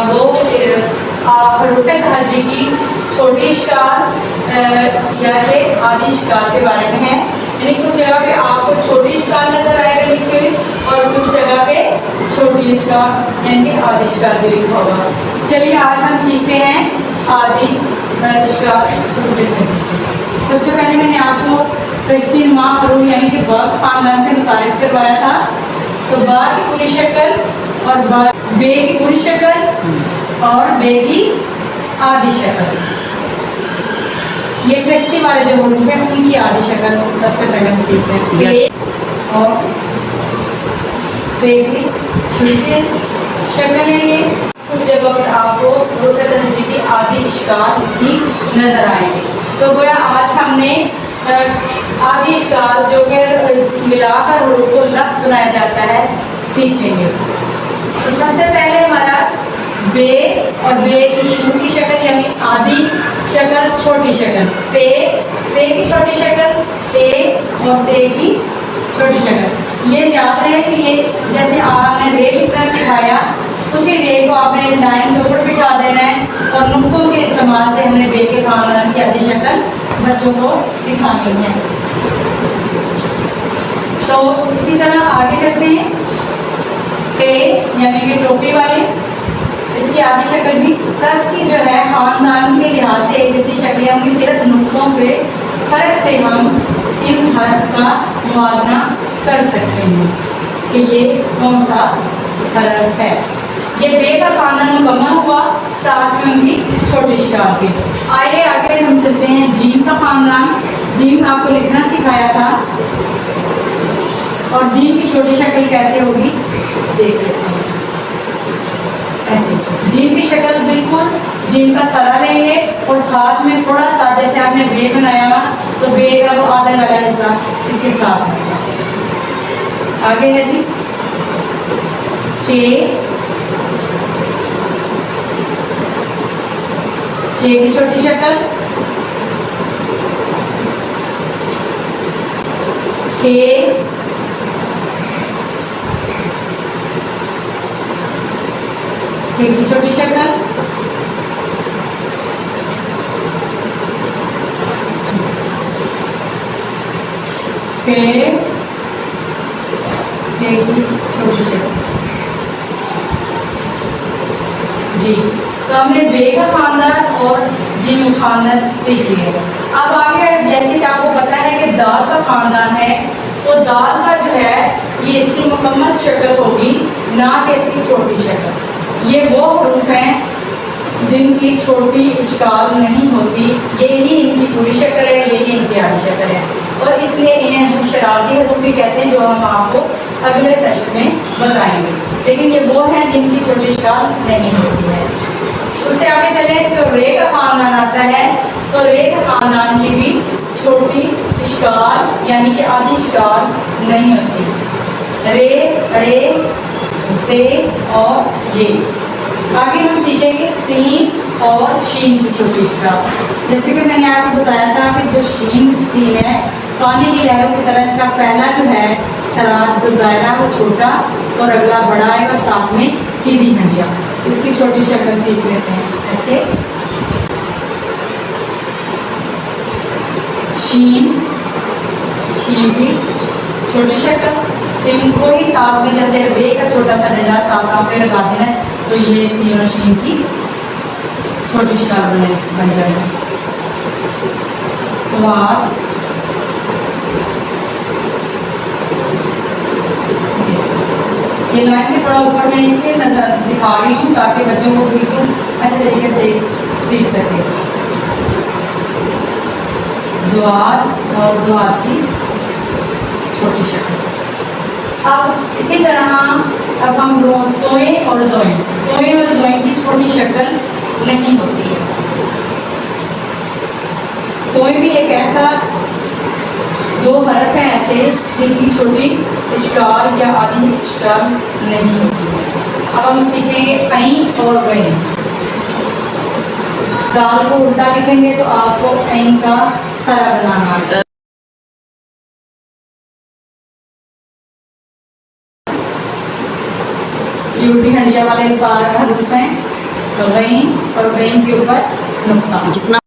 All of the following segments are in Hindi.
वो हरूफ तहज्जी की छोटी इश्काल या के आधी इश्काल के बारे में है। यानी कुछ जगह पे आपको छोटी इश्काल नजर आएगा लिखे हुए और कुछ जगह पे छोटी इश्काल यानी कि आधी इश्काल भी लिखा होगा। चलिए आज हम सीखते हैं आधी इश्काल। सबसे पहले मैंने आपको कश्ती नुमा हरूफ यानी कि बा खानदान से मुतारिफ करवाया था। तो बा की पूरी शक्ल और बे की पूरी शक्ल और बे की आधी शक्ल, ये कश्ती वाले जो हरूफ हैं उनकी आधी शक्ल सबसे पहले हम सीखते हैं। बे और बे की छोटी शक्ल है ये। कुछ जगह पर आपको हरूफ तहज्जी की आधी इश्काल की नजर आएंगे। तो गोया आज हमने आधी इश्काल जो कि मिलाकर हरूफ को लफ्ज़ बनाया जाता है सीखेंगे। तो सबसे पहले हमारा बे और बे की शुरू की शक्ल यानी आधी शक्ल छोटी शक्ल, पे की छोटी शक्ल, ते और ते की छोटी शक्ल। ये याद रहे कि ये जैसे आपने रे लिखना सिखाया उसी रे को आपने लाइन के ऊपर बिठा देना है और नुक्तों के इस्तेमाल से हमने बे के खानदान की आधी शक्ल बच्चों को सिखानी है। तो इसी तरह आगे चलते हैं। पे यानी कि टोपी वाले, इसकी आधी शक्ल भी सर की जो है खानदान के लिहाज से जैसी शक्लें होंगी, सिर्फ नुक्तों के फर्क से हम इन हर्फ का मुआवजा कर सकते हैं कि ये कौन सा हर्फ है। ये बे का खानदान मुकम्मल हुआ, साथ में उनकी छोटी इश्काल की। आइए आगे हम चलते हैं जीम का खानदान। जीम आपको लिखना सिखाया था और जीम की छोटी शक्ल कैसे होगी देख लेते हैं। ऐसे जीम की शक्ल बिल्कुल जीम का सरा लेंगे और साथ में थोड़ा सा जैसे आपने बे बनाया हुआ तो बे का वो आधा वाला हिस्सा इसके साथ आएगा। आगे है जी चे की छोटी शक्ल, के की छोटी शक्ल, पे की छोटी शक्ल जी। तो हमने बे का खानदान और जीम खानदान सीख लिया। अब आगे जैसे कि आपको पता है कि दाल का खानदान है तो दाल का जो है ये इसकी मुकम्मल शक्ल होगी ना कि इसकी छोटी शक्ल। ये वो हरूफ हैं जिनकी छोटी इश्काल नहीं होती, यही इनकी पूरी शक्ल है, यही इनकी आधी शक्ल है और इसलिए इन्हें शरारती हरूफ भी कहते हैं जो हम आपको अगले सेशन में बताएंगे। लेकिन ये वो हैं जिनकी छोटी इश्काल नहीं होती है। उससे आगे चले तो रे का खानदान आता है। तो रे का खानदान की भी छोटी इश्काल यानी कि आधी इश्काल नहीं होती। रे से और ये। आगे हम सीखेंगे सीन और शीन की छोटी इश्काल। जैसे कि मैंने आपको बताया था कि जो सीन है पानी की लहरों की तरह इसका पहला जो है सराद जो दायरा वो छोटा और अगला बड़ा है और साथ में सीधी हंडिया। इसकी छोटी शक्ल सीख लेते हैं। ऐसे शीन की छोटी शक्ल, शीन को ही साथ में जैसे बे का छोटा सा डंडा साथ आपने लगा देना तो ये सीन और शीन की छोटी शक्ल बन जाएगी। स्वाद ये लाइन में थोड़ा ऊपर मैं इसलिए नजर दिखा रही हूँ ताकि बच्चों को बिल्कुल अच्छे तरीके से सीख सके। ज़ुआद और ज़ुआद की छोटी शक्ल। अब इसी तरह अब हम तोए और ज़ोइन की छोटी शक्ल नहीं होती है। तोए भी एक ऐसा दो हर्फ हैं ऐसे जिनकी छोटी इश्काल या आधी इश्काल नहीं होती है। अब हम सीखेंगे ऐन और गैन। दाल को उल्टा लिखेंगे तो आपको ऐन का सरा बनाना है। ये उल्टी हंडिया वाले हरूफ हैं, गईन और गईन के ऊपर नुक्ता। जितना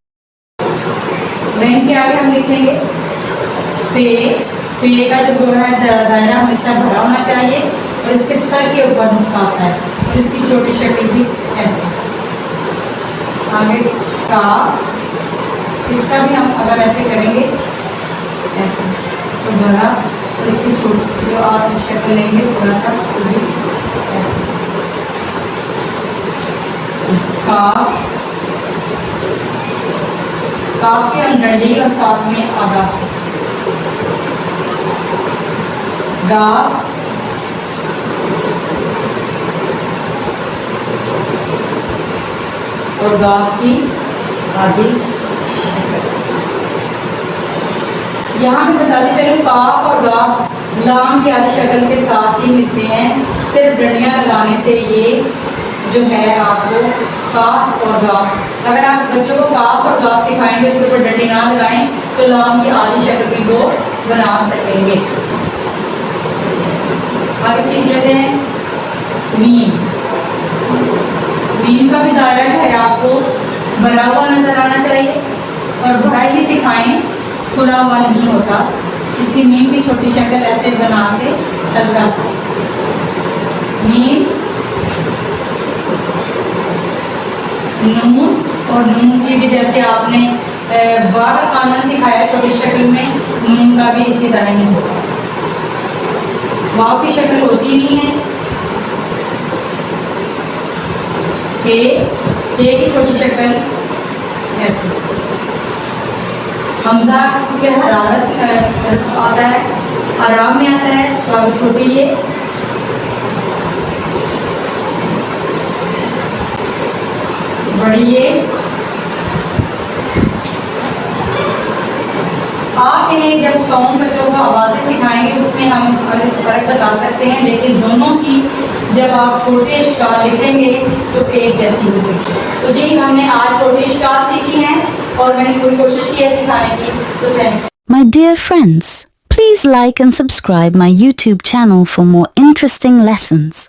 गईन के आगे हम लिखेंगे फे का जो है दायरा हमेशा भरा होना चाहिए और इसके सर के ऊपर नुक्ता आता है और इसकी छोटी शक्ल भी ऐसे। आगे काफ, इसका भी हम अगर ऐसे करेंगे ऐसे तो भरा और इसकी छोटी जो और शक्ल लेंगे थोड़ा सा तो भी ऐसे। काफ, काफ के हम डंडी और साथ में आधा। गाफ, और गाफ की आधी। यहाँ मैं बताते चलूँ काफ और गाफ लाम की आधी शक्ल के साथ ही मिलते हैं, सिर्फ डंडियाँ लगाने से ये जो है आपको काफ और गाफ। अगर आप बच्चों को काफ और गाफ सिखाएंगे उसके ऊपर डंडी ना लगाएं तो लाम की आधी शक्ल भी वो बना सकेंगे। आगे सीख लेते हैं मीम। मीम का भी दायरा जो है आपको भरा हुआ नजर आना चाहिए और भरा ही सिखाएं, खुला हुआ नहीं होता। इसकी मीम की छोटी शक्ल ऐसे बना के हल्का सा मीम, नून, और नून की भी जैसे आपने बा का खानदान सिखाया छोटी शक्ल में, नून का भी इसी तरह ही होगा। वाव की शक्ल होती नहीं है। के की छोटी शक्ल ऐसे। हमजा के हरारत आता है, आराम में आता है तो आगे छोटी ये। बड़ी ये। आप इन्हें जब सॉन्ग बच्चों को आवाज़ें सिखाएंगे उसमें हम फ़र्क बता सकते हैं, लेकिन दोनों की जब आप छोटे इश्काल लिखेंगे तो एक जैसी होगी। तो जी हमने आज छोटे इश्काल सीखी हैं और मैंने पूरी कोशिश की है सिखाने की। तो thank you. My dear friends, please like and subscribe my YouTube channel for more interesting lessons.